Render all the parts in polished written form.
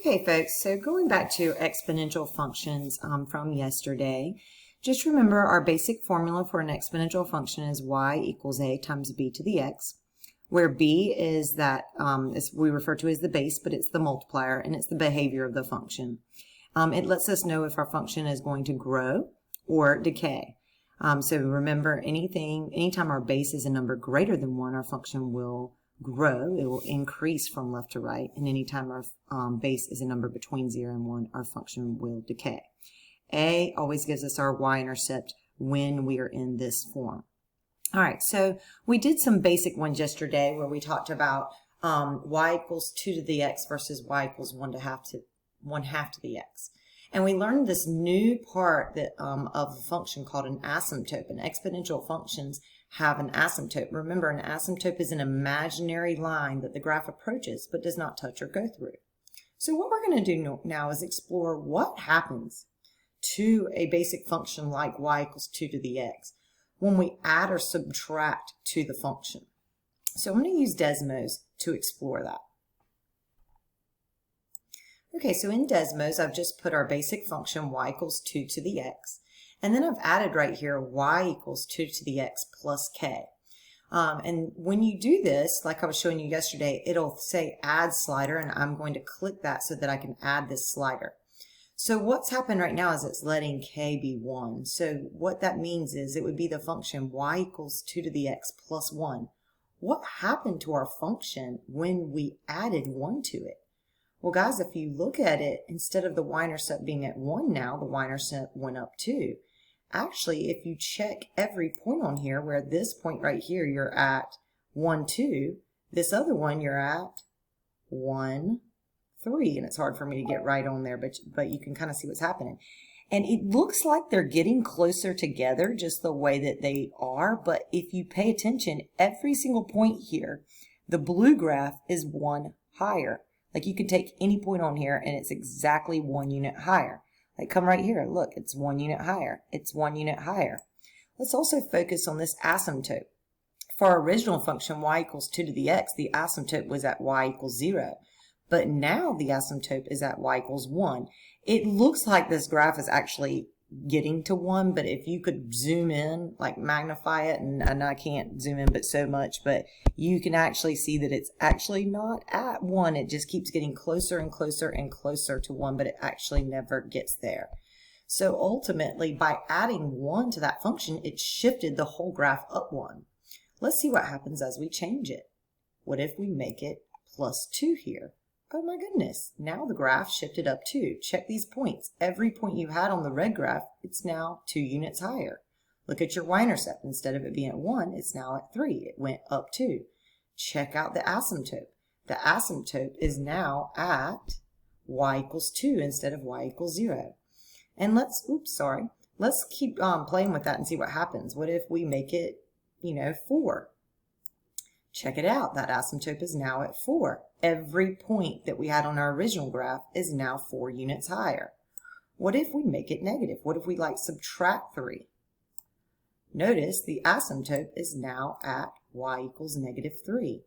Okay, folks, so going back to exponential functions from yesterday, just remember our basic formula for an exponential function is y equals a times b to the x, where b is that we refer to as the base, but it's the multiplier, and it's the behavior of the function. It lets us know if our function is going to grow or decay. So remember, anytime our base is a number greater than 1, our function will grow. It will increase from left to right, and anytime our base is a number between 0 and 1, our function will decay. A always gives us our y-intercept when we are in this form. All right, so we did some basic ones yesterday where we talked about y equals 2 to the x versus y equals 1 half to the x. And we learned this new part that of a function called an asymptote. And exponential functions have an asymptote. Remember, an asymptote is an imaginary line that the graph approaches but does not touch or go through. So what we're going to do now is explore what happens to a basic function like y equals 2 to the x when we add or subtract to the function. So I'm going to use Desmos to explore that. Okay, so in Desmos, I've just put our basic function y equals 2 to the x, and then I've added right here y equals 2 to the x plus k. And when you do this, like I was showing you yesterday, it'll say add slider, and I'm going to click that so that I can add this slider. So what's happened right now is it's letting k be 1. So what that means is it would be the function y equals 2 to the x plus 1. What happened to our function when we added 1 to it? Well, guys, if you look at it, instead of the y-intercept being at 1 now, the y-intercept went up 2. Actually, if you check every point on here, where this point right here, you're at 1, 2, this other one, you're at 1, 3. And it's hard for me to get right on there, but you can kind of see what's happening. And it looks like they're getting closer together, just the way that they are. But if you pay attention, every single point here, the blue graph is 1 higher. Like you could take any point on here and it's exactly 1 unit higher. Like come right here, look, it's 1 unit higher. It's 1 unit higher. Let's also focus on this asymptote. For our original function, y equals 2 to the x, the asymptote was at y equals 0. But now the asymptote is at y equals 1. It looks like this graph is actually getting to 1, but if you could zoom in, like magnify it, and I can't zoom in but so much, but you can actually see that it's actually not at 1. It just keeps getting closer and closer and closer to 1, but it actually never gets there. So ultimately, by adding 1 to that function, it shifted the whole graph up 1. Let's see what happens as we change it. What if we make it plus 2 here? Oh my goodness, now the graph shifted up 2. Check these points. Every point you had on the red graph, it's now 2 units higher. Look at your y-intercept. Instead of it being at 1, it's now at 3. It went up 2. Check out the asymptote. The asymptote is now at y equals 2 instead of y equals 0. And let's keep playing with that and see what happens. What if we make it, 4? Check it out. That asymptote is now at 4. Every point that we had on our original graph is now 4 units higher. What if we make it negative? What if we subtract 3? Notice the asymptote is now at y equals negative 3.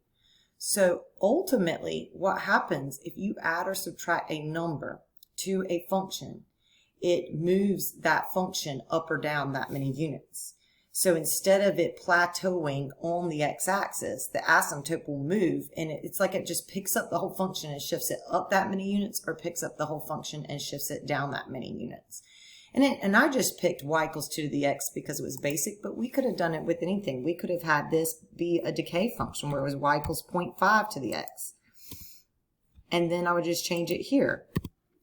So ultimately, what happens if you add or subtract a number to a function, it moves that function up or down that many units. So instead of it plateauing on the x-axis, the asymptote will move, and it's like it just picks up the whole function and shifts it up that many units, or picks up the whole function and shifts it down that many units. And I just picked y equals 2 to the x because it was basic, but we could have done it with anything. We could have had this be a decay function where it was y equals 0.5 to the x. And then I would just change it here,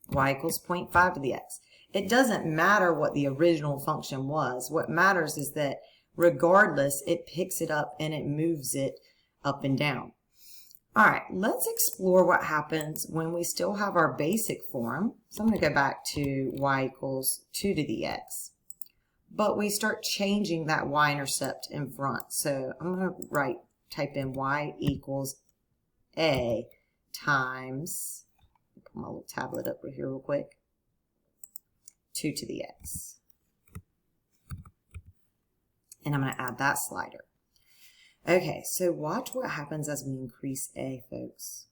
y equals 0.5 to the x. It doesn't matter what the original function was. What matters is that regardless, it picks it up and it moves it up and down. All right, let's explore what happens when we still have our basic form. So I'm going to go back to y equals 2 to the x. But we start changing that y-intercept in front. So I'm going to type in y equals a times, put my little tablet up here real quick, 2 to the x. And I'm going to add that slider. Okay, so watch what happens as we increase a, folks.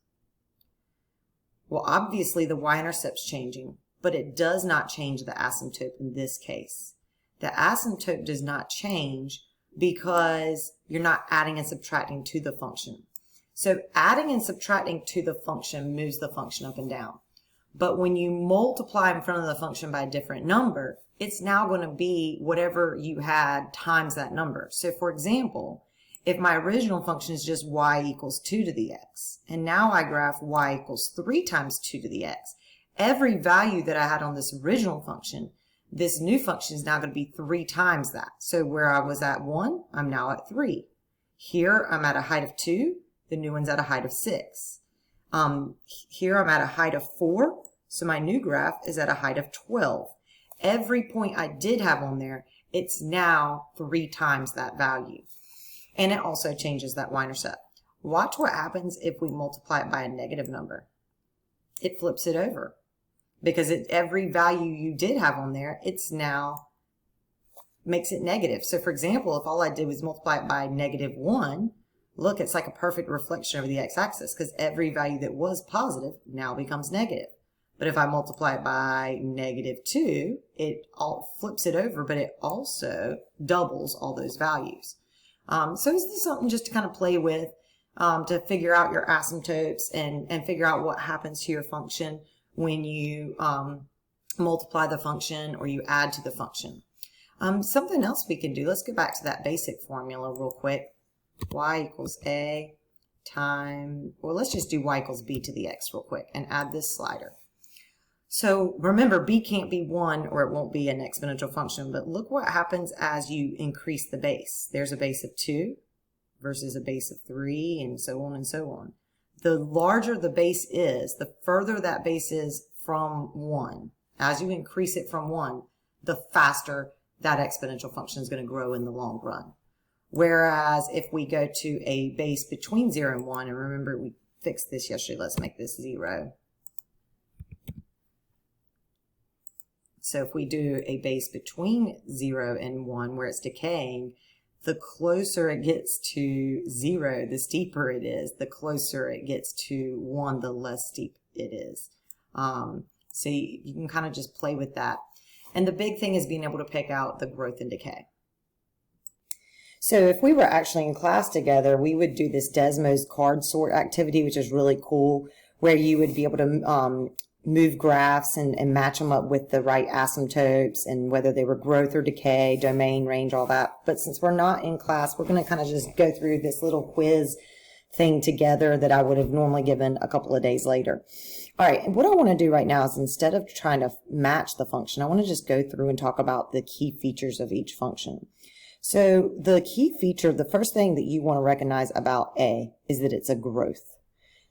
Well, obviously the y-intercept's changing, but it does not change the asymptote in this case. The asymptote does not change because you're not adding and subtracting to the function. So adding and subtracting to the function moves the function up and down. But when you multiply in front of the function by a different number, it's now going to be whatever you had times that number. So for example, if my original function is just y equals 2 to the x, and now I graph y equals 3 times 2 to the x, every value that I had on this original function, this new function is now going to be 3 times that. So where I was at 1, I'm now at 3. Here I'm at a height of 2, the new one's at a height of 6. Here I'm at a height of 4, so my new graph is at a height of 12. Every point I did have on there, it's now 3 times that value. And it also changes that y-intercept. Watch what happens if we multiply it by a negative number. It flips it over. Because every value you did have on there, it's now makes it negative. So for example, if all I did was multiply it by -1, look, it's like a perfect reflection over the x-axis because every value that was positive now becomes negative. But if I multiply it by -2, it all flips it over, but it also doubles all those values. So this is something just to kind of play with, to figure out your asymptotes and figure out what happens to your function when you multiply the function or you add to the function. Something else we can do, let's go back to that basic formula real quick. Y equals A times, well, let's just do y equals b to the x real quick and add this slider. So remember, b can't be 1 or it won't be an exponential function, but look what happens as you increase the base. There's a base of 2 versus a base of 3 and so on and so on. The larger the base is, the further that base is from 1. As you increase it from 1, the faster that exponential function is going to grow in the long run. Whereas if we go to a base between 0 and 1, and remember we fixed this yesterday, let's make this 0. So if we do a base between 0 and 1 where it's decaying, the closer it gets to 0, the steeper it is. The closer it gets to 1, the less steep it is. So you can kind of just play with that. And the big thing is being able to pick out the growth and decay. So if we were actually in class together, we would do this Desmos card sort activity, which is really cool, where you would be able to move graphs and match them up with the right asymptotes and whether they were growth or decay, domain, range, all that. But since we're not in class, we're going to kind of just go through this little quiz thing together that I would have normally given a couple of days later. All right, and what I want to do right now is instead of trying to match the function, I want to just go through and talk about the key features of each function. So the key feature, the first thing that you want to recognize about A is that it's a growth.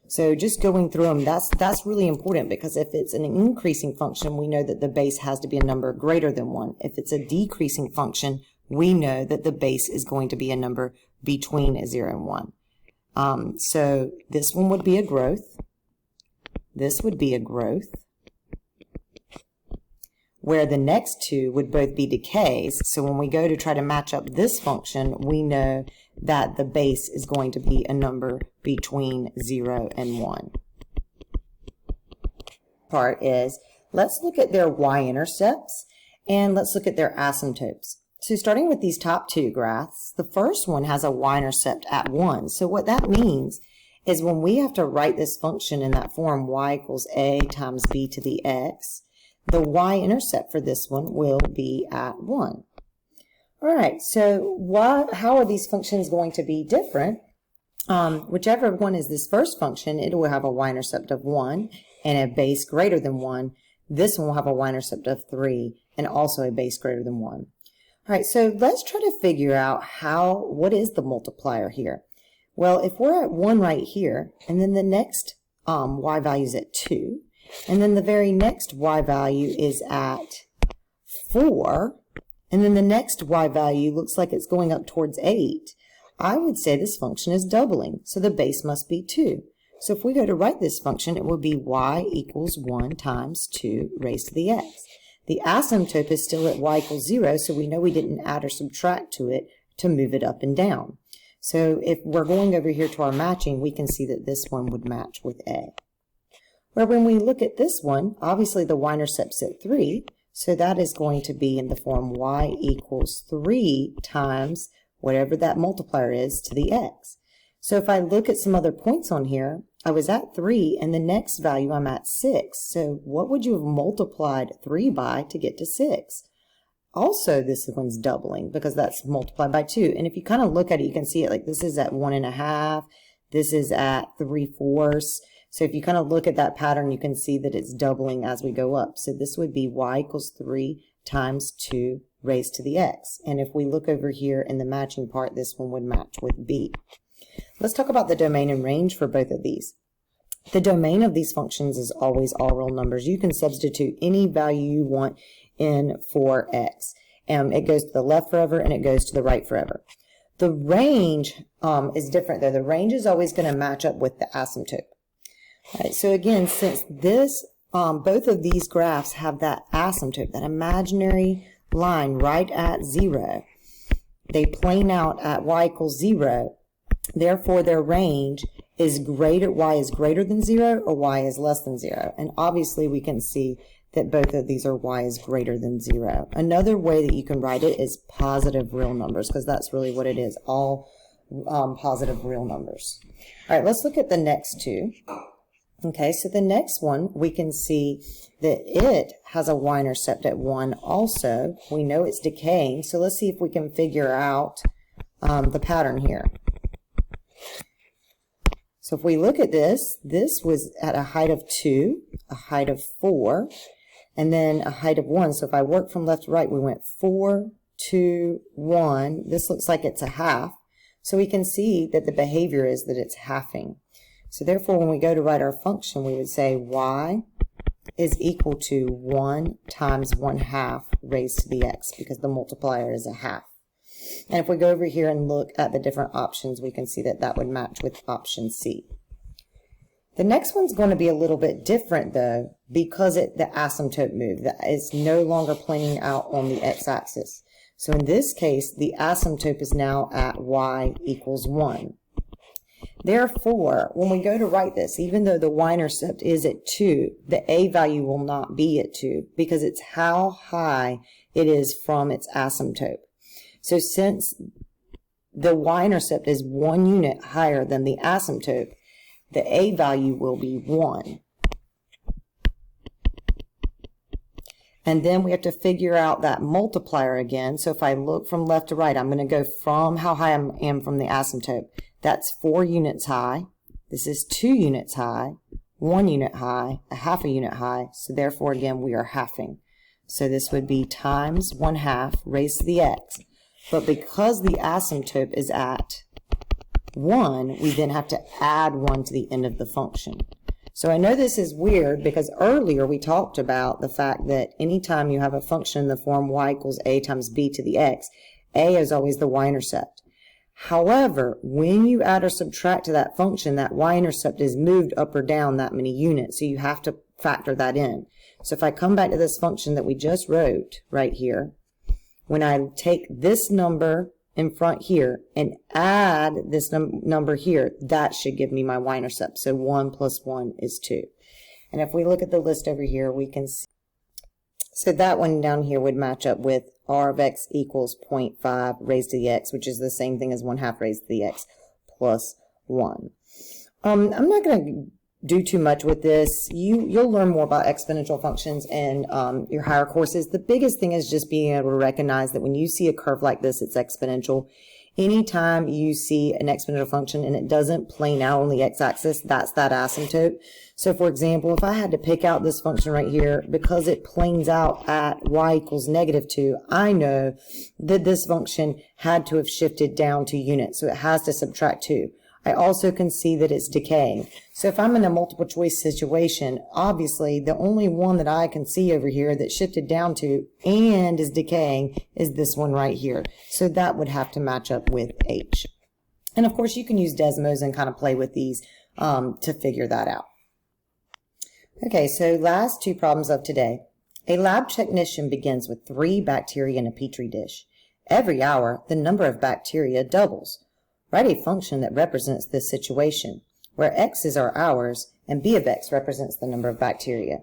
So just going through them, that's really important because if it's an increasing function, we know that the base has to be a number greater than 1. If it's a decreasing function, we know that the base is going to be a number between 0 and 1. So this one would be a growth. This would be a growth. Where the next two would both be decays. So when we go to try to match up this function, we know that the base is going to be a number between 0 and 1. Part is, let's look at their y-intercepts and let's look at their asymptotes. So starting with these top two graphs, the first one has a y-intercept at 1. So what that means is when we have to write this function in that form, y equals a times b to the x, the y-intercept for this one will be at 1. All right, so how are these functions going to be different? Whichever one is this first function, it will have a y-intercept of 1 and a base greater than 1. This one will have a y-intercept of 3 and also a base greater than 1. All right, so let's try to figure out what is the multiplier here? Well, if we're at 1 right here, and then the next y value is at 2, and then the very next y value is at 4, and then the next y value looks like it's going up towards 8, I would say this function is doubling, so the base must be 2. So if we go to write this function, it will be y equals 1 times 2 raised to the x. The asymptote is still at y equals 0, so we know we didn't add or subtract to it to move it up and down. So if we're going over here to our matching, we can see that this one would match with A. Where when we look at this one, obviously the y-intercept's at 3, so that is going to be in the form y equals 3 times whatever that multiplier is to the x. So if I look at some other points on here, I was at 3, and the next value I'm at 6. So what would you have multiplied 3 by to get to 6? Also, this one's doubling because that's multiplied by 2. And if you kind of look at it, you can see it like this is at 1.5, this is at 3/4. So if you kind of look at that pattern, you can see that it's doubling as we go up. So this would be y equals 3 times 2 raised to the x. And if we look over here in the matching part, this one would match with B. Let's talk about the domain and range for both of these. The domain of these functions is always all real numbers. You can substitute any value you want in for x. It goes to the left forever and it goes to the right forever. The range is different though. The range is always going to match up with the asymptote. All right, so again, since this, both of these graphs have that asymptote, that imaginary line right at 0, they plane out at y equals 0. Therefore, their range is greater, y is greater than 0 or y is less than 0. And obviously, we can see that both of these are y is greater than 0. Another way that you can write it is positive real numbers, because that's really what it is, all positive real numbers. All right, let's look at the next two. Okay, so the next one, we can see that it has a y-intercept at 1 also. We know it's decaying, so let's see if we can figure out the pattern here. So if we look at this, this was at a height of 2, a height of 4, and then a height of 1. So if I work from left to right, we went 4, 2, 1. This looks like it's a half. So we can see that the behavior is that it's halving. So therefore, when we go to write our function, we would say y is equal to 1 times 1/2 raised to the x, because the multiplier is a half. And if we go over here and look at the different options, we can see that that would match with option C. The next one's going to be a little bit different, though, because the asymptote moved. That is no longer planing out on the x-axis. So in this case, the asymptote is now at y equals 1. Therefore, when we go to write this, even though the y-intercept is at 2, the a value will not be at 2, because it's how high it is from its asymptote. So since the y-intercept is 1 unit higher than the asymptote, the a value will be 1. And then we have to figure out that multiplier again. So if I look from left to right, I'm going to go from how high I am from the asymptote. That's 4 units high. This is 2 units high, 1 unit high, a half a unit high. So therefore, again, we are halving. So this would be times 1/2 raised to the x. But because the asymptote is at 1, we then have to add 1 to the end of the function. So I know this is weird because earlier we talked about the fact that anytime you have a function in the form y equals a times b to the x, a is always the y-intercept. However, when you add or subtract to that function, that y-intercept is moved up or down that many units, so you have to factor that in. So if I come back to this function that we just wrote right here, when I take this number in front here and add this number here, that should give me my y-intercept. So 1 plus 1 is 2. And if we look at the list over here, we can see, so that one down here would match up with r of x equals 0.5 raised to the x, which is the same thing as 1/2 raised to the x plus 1. I'm not going to do too much with this. You'll learn more about exponential functions in your higher courses. The biggest thing is just being able to recognize that when you see a curve like this, it's exponential. Anytime you see an exponential function and it doesn't plane out on the x-axis, that's that asymptote. So for example, if I had to pick out this function right here, because it planes out at y equals -2, I know that this function had to have shifted down to units, so it has to subtract 2. I also can see that it's decaying. So if I'm in a multiple choice situation, obviously the only one that I can see over here that shifted down to and is decaying is this one right here. So that would have to match up with H. And of course you can use Desmos and kind of play with these to figure that out. Okay, so last two problems of today. A lab technician begins with 3 bacteria in a petri dish. Every hour, the number of bacteria doubles. Write a function that represents this situation, where x is our hours and b of x represents the number of bacteria.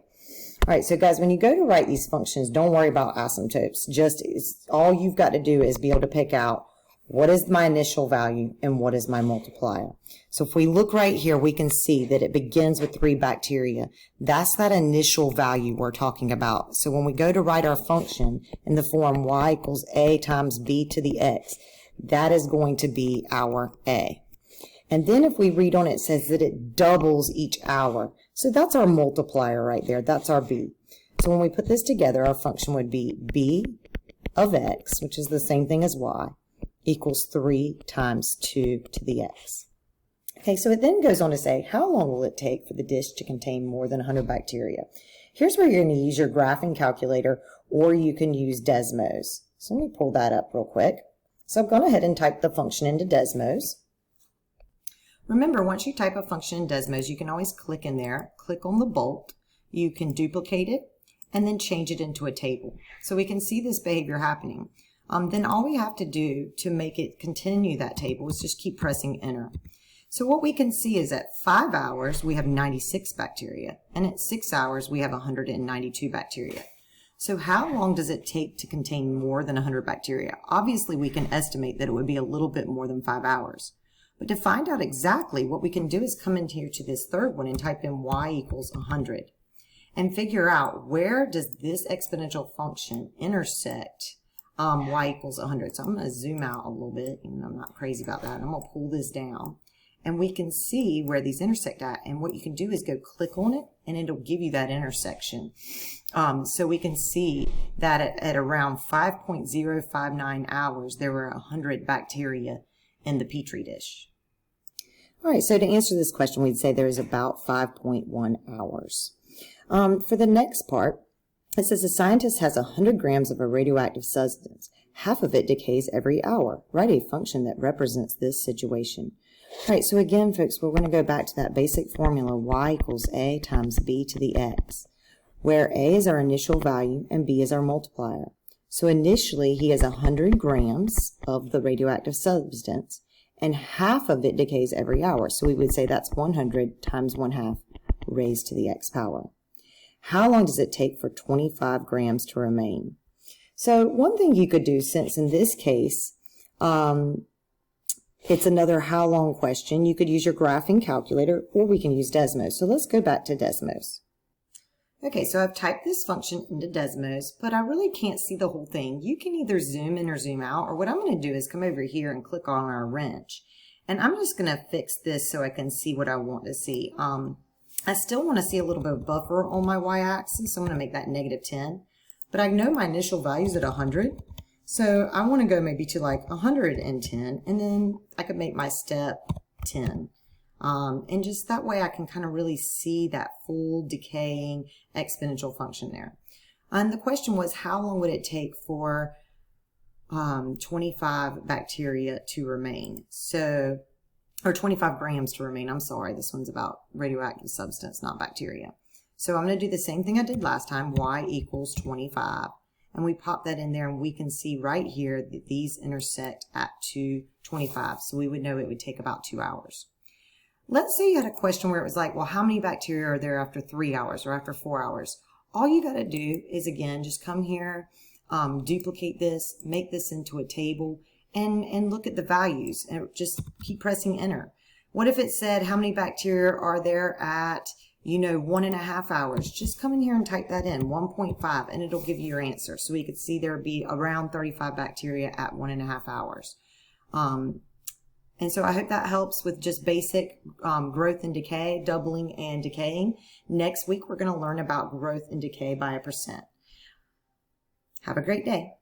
All right, so guys, when you go to write these functions, don't worry about asymptotes. All you've got to do is be able to pick out what is my initial value and what is my multiplier. So if we look right here, we can see that it begins with 3 bacteria. That's that initial value we're talking about. So when we go to write our function in the form y equals a times b to the x, that is going to be our a. And then if we read on it, it says that it doubles each hour. So that's our multiplier right there. That's our b. So when we put this together, our function would be b of x, which is the same thing as y, equals 3 times 2 to the x. Okay, so it then goes on to say, how long will it take for the dish to contain more than 100 bacteria? Here's where you're going to use your graphing calculator, or you can use Desmos. So let me pull that up real quick. So I've gone ahead and typed the function into Desmos. Remember, once you type a function in Desmos, you can always click in there, click on the bolt, you can duplicate it, and then change it into a table. So we can see this behavior happening. Then all we have to do to make it continue that table is just keep pressing enter. So what we can see is at 5 hours, we have 96 bacteria, and at 6 hours, we have 192 bacteria. So how long does it take to contain more than 100 bacteria? Obviously, we can estimate that it would be a little bit more than 5 hours. But to find out exactly, what we can do is come in here to this third one and type in y equals 100 and figure out where does this exponential function intersect y equals 100. So I'm going to zoom out a little bit, and I'm not crazy about that. I'm going to pull this down, and we can see where these intersect at. And what you can do is go click on it, and it'll give you that intersection. So we can see that at around 5.059 hours, there were 100 bacteria in the Petri dish. All right, so to answer this question, we'd say there is about 5.1 hours. For the next part, it says a scientist has 100 grams of a radioactive substance. Half of it decays every hour. Write a function that represents this situation. All right, so again, folks, we're going to go back to that basic formula, y equals a times b to the x, where a is our initial value and b is our multiplier. So initially, he has 100 grams of the radioactive substance, and half of it decays every hour. So we would say that's 100 times 1/2 raised to the x power. How long does it take for 25 grams to remain? So one thing you could do, since in this case, it's another how long question, you could use your graphing calculator, or we can use Desmos. So let's go back to Desmos. Okay, so I've typed this function into Desmos, but I really can't see the whole thing. You can either zoom in or zoom out, or what I'm going to do is come over here and click on our wrench. And I'm just going to fix this so I can see what I want to see. I still want to see a little bit of buffer on my y-axis, so I'm going to make that -10. But I know my initial value is at 100, so I want to go maybe to like 110, and then I could make my step 10. And just that way I can kind of really see that full decaying exponential function there. And the question was, how long would it take for 25 bacteria to remain? So, or 25 grams to remain. I'm sorry, this one's about radioactive substance, not bacteria. So I'm going to do the same thing I did last time, y equals 25. And we pop that in there, and we can see right here that these intersect at 225. So we would know it would take about 2 hours. Let's say you had a question where it was like, well, how many bacteria are there after 3 hours or after 4 hours? All you got to do is, again, just come here, duplicate this, make this into a table, and look at the values, and just keep pressing enter. What if it said how many bacteria are there at, 1.5 hours? Just come in here and type that in, 1.5, and it'll give you your answer. So we could see there would be around 35 bacteria at 1.5 hours. And so I hope that helps with just basic growth and decay, doubling and decaying. Next week, we're going to learn about growth and decay by a percent. Have a great day.